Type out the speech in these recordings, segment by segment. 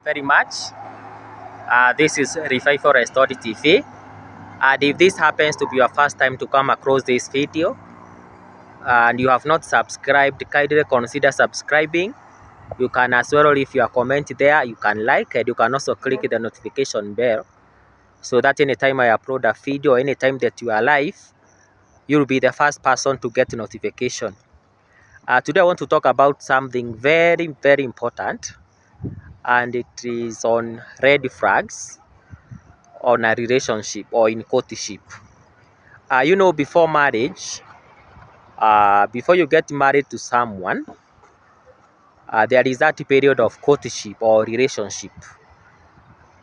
Very much. This is Revival Restored TV, and if this happens to be your first time to come across this video and you have not subscribed, kindly consider subscribing. You can as well leave your comment there, you can like, and you can also click the notification bell so that anytime I upload a video, anytime that you are live, you'll be the first person to get notification. Today I want to talk about something very important, and it is on red flags on a relationship or in courtship. Before marriage, before you get married to someone, there is that period of courtship or relationship,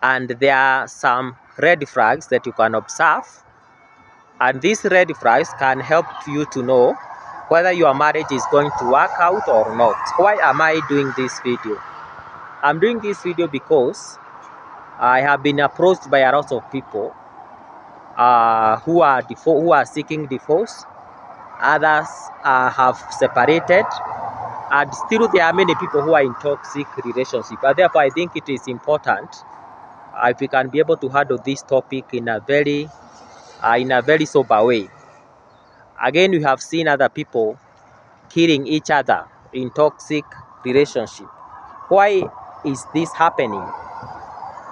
and there are some red flags that you can observe, and these red flags can help you to know whether your marriage is going to work out or not. Why am I doing this video? I'm doing this video because I have been approached by a lot of people who are seeking divorce. Others have separated, and still there are many people who are in toxic relationship. And therefore, I think it is important if we can be able to handle this topic in a very sober way. Again, we have seen other people killing each other in toxic relationship. Why is this happening?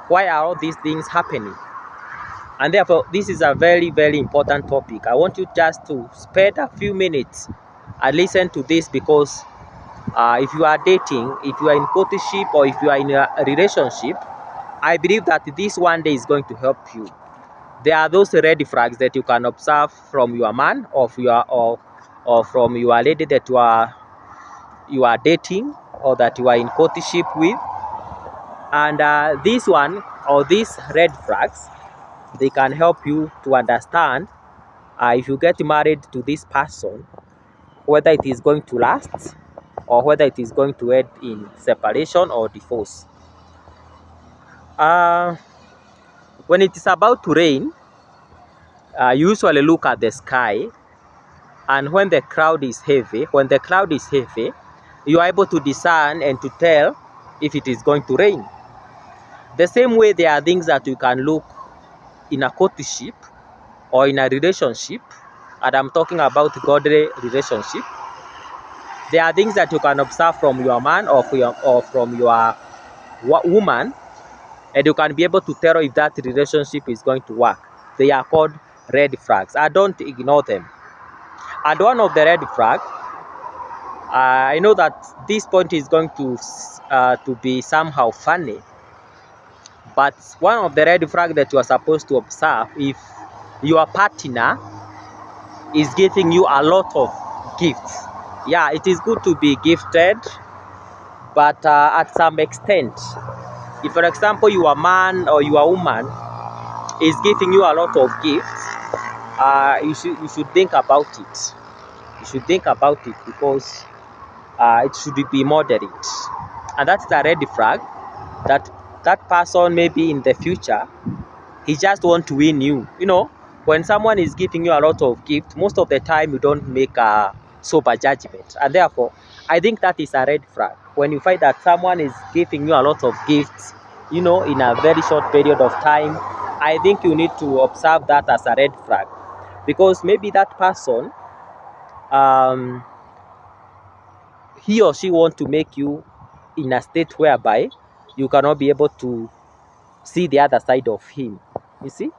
Why are all these things happening? And therefore, this is a very important topic. I want you just to spend a few minutes and listen to this, because if you are dating, if you are in courtship, or if you are in a relationship, I believe that this one day is going to help you. There are those red flags that you can observe from your man or from your lady that you are dating or that you are in courtship with. And this one or these red flags, they can help you to understand if you get married to this person, whether it is going to last or whether it is going to end in separation or divorce. Uh, when it is about to rain, you usually look at the sky, and when the cloud is heavy, you are able to discern and to tell if it is going to rain. The same way, there are things that you can look in a courtship or in a relationship, and I'm talking about godly relationship. There are things that you can observe from your man or from your woman, and you can be able to tell if that relationship is going to work. They are called red flags. I don't ignore them. And one of the red flags, I know that this point is going to be somehow funny, but one of the red flags that you are supposed to observe, if your partner is giving you a lot of gifts. Yeah, it is good to be gifted, but at some extent. If, for example, your man or your woman is giving you a lot of gifts, you should think about it. You should think about it, because it should be moderate, and that's the red flag that that person maybe in the future he just want to win you. When someone is giving you a lot of gifts, most of the time you don't make a sober judgment, and therefore I think that is a red flag. When you find that someone is giving you a lot of gifts, in a very short period of time, I think you need to observe that as a red flag, because maybe that person, um, he or she want to make you in a state whereby you cannot be able to see the other side of him. You see,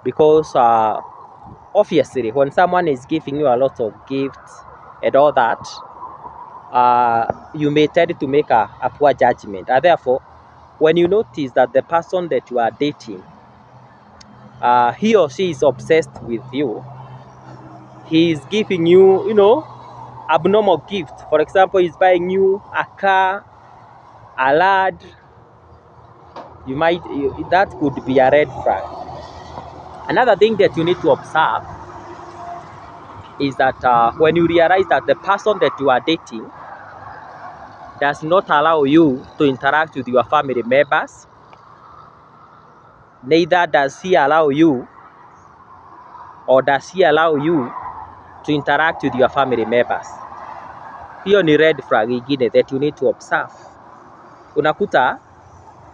because obviously, when someone is giving you a lot of gifts and all that, you may tend to make a poor judgment. And therefore, when you notice that the person that you are dating, he or she is obsessed with you, he is giving you, abnormal gifts. For example, he's buying you a car, a lad. That could be a red flag. Another thing that you need to observe is that when you realize that the person that you are dating does not allow you to interact with your family members, neither does he allow you or does he allow you to interact with your family members. Hiyo ni red flag ingine that you need to observe. Unakuta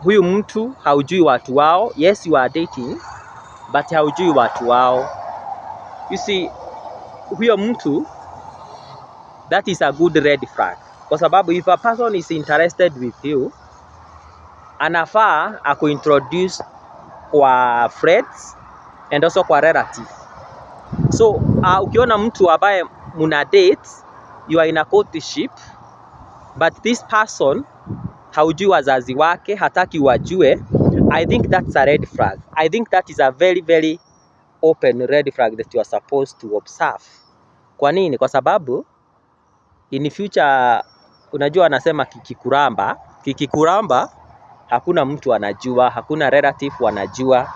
huyu mtu haujui watu wao. Yes, you are dating, but haujui watu wao. You see, huyo mtu, that is a good red flag, kwa sababu if a person is interested with you, anafaa akuintroduce kwa friends and also kwa relative. So ukiona mtu ambaye muna date, you are in a courtship, but this person haujui wazazi wake, hataki wajue, I think that's a red flag. I think that is a very very open red flag that you are supposed to observe. Kwa nini? Kwa sababu in future, unajua anasema kikikuramba hakuna mtu anajua, hakuna relative wanajua.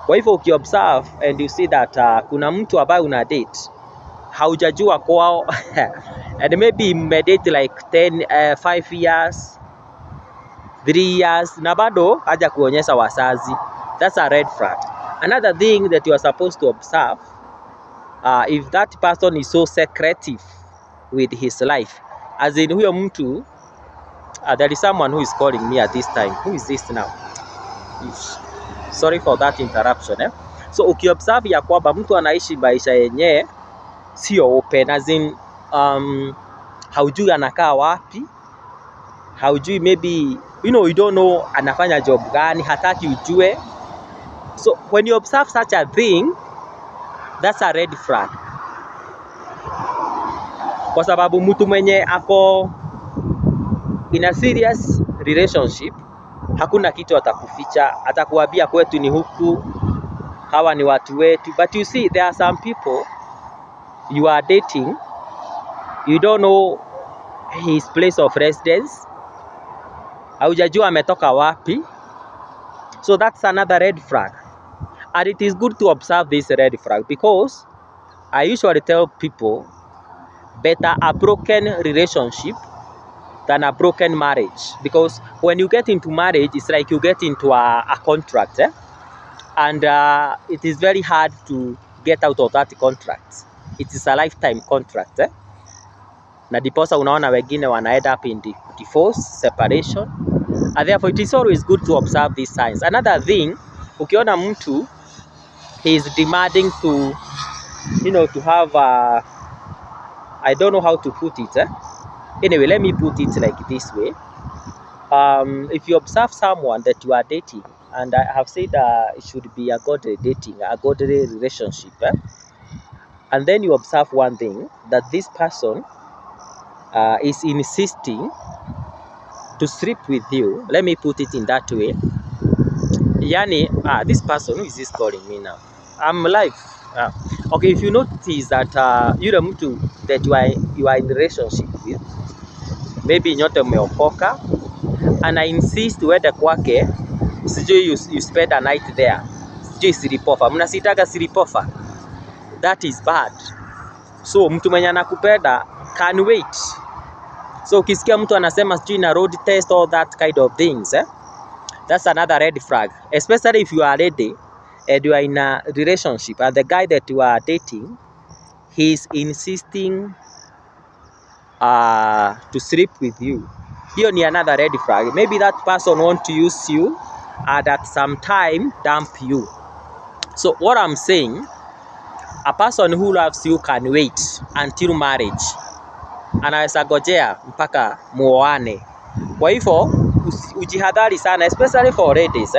Kwa hivyo ukiobserve and you see that kuna mtu ambaye una date haujajua kwao and maybe mmedate like 5 years, 3 years na bado haja kuonyesha wazazi, that's a red flag. Another thing that you are supposed to observe, if that person is so secretive with his life, as in huyo mtu, there is someone who is calling me at this time. Who is this now? Sorry for that interruption. So ukiobserve ya kwamba mtu anaishi maisha yenyewe sio open, as in haujui anakaa wapi, haujui, maybe you don't know anafanya job gani, hataki ujue. So when you observe such a thing, that's a red flag, kwa sababu mtu mwenye ako in a serious relationship hakuna kitu atakuficha, atakuambia kwetu ni huku, hawa ni watu wetu. But you see, there are some people you are dating, you don't know his place of residence, haujajua ametoka wapi. So that's another red flag, and it is good to observe this red flag, because I usually tell people, better a broken relationship than a broken marriage, because when you get into marriage, it's like you get into a contract, and it is very hard to get out of that contract. It is a lifetime contract, na diposa unaona wengine wana end up in divorce, separation, and therefore it is always good to observe these signs. Another thing, ukiona mtu he is demanding to to have I don't know how to put it, anyway, let me put it like this way. If you observe someone that you are dating, and I have said it should be a godly dating, a godly relationship, and then you observe one thing, that this person is insisting to sleep with you. Let me put it in that way. Yani, this person, who is this calling me now? I'm live. Okay, if you notice that yule mtu that you are in relationship with, maybe nyote mmeokoka, and I insist uende kwake, sijui you spend a night there, sijui silipofa, mnasitaga silipofa, that is bad. So mtu mwenye anakupenda can wait. So ukisikia mtu anasema sijui na road test, all that kind of things, that's another red flag, especially if you are ready and you are in a relationship and the guy that you are dating, he's insisting to sleep with you. Hiyo ni another red flag. Maybe that person want to use you and at some time dump you. So what I'm saying, a person who loves you can wait until marriage, anaweza gojea mpaka muoane. Kwa hivyo ujihadhari sana, especially for ladies,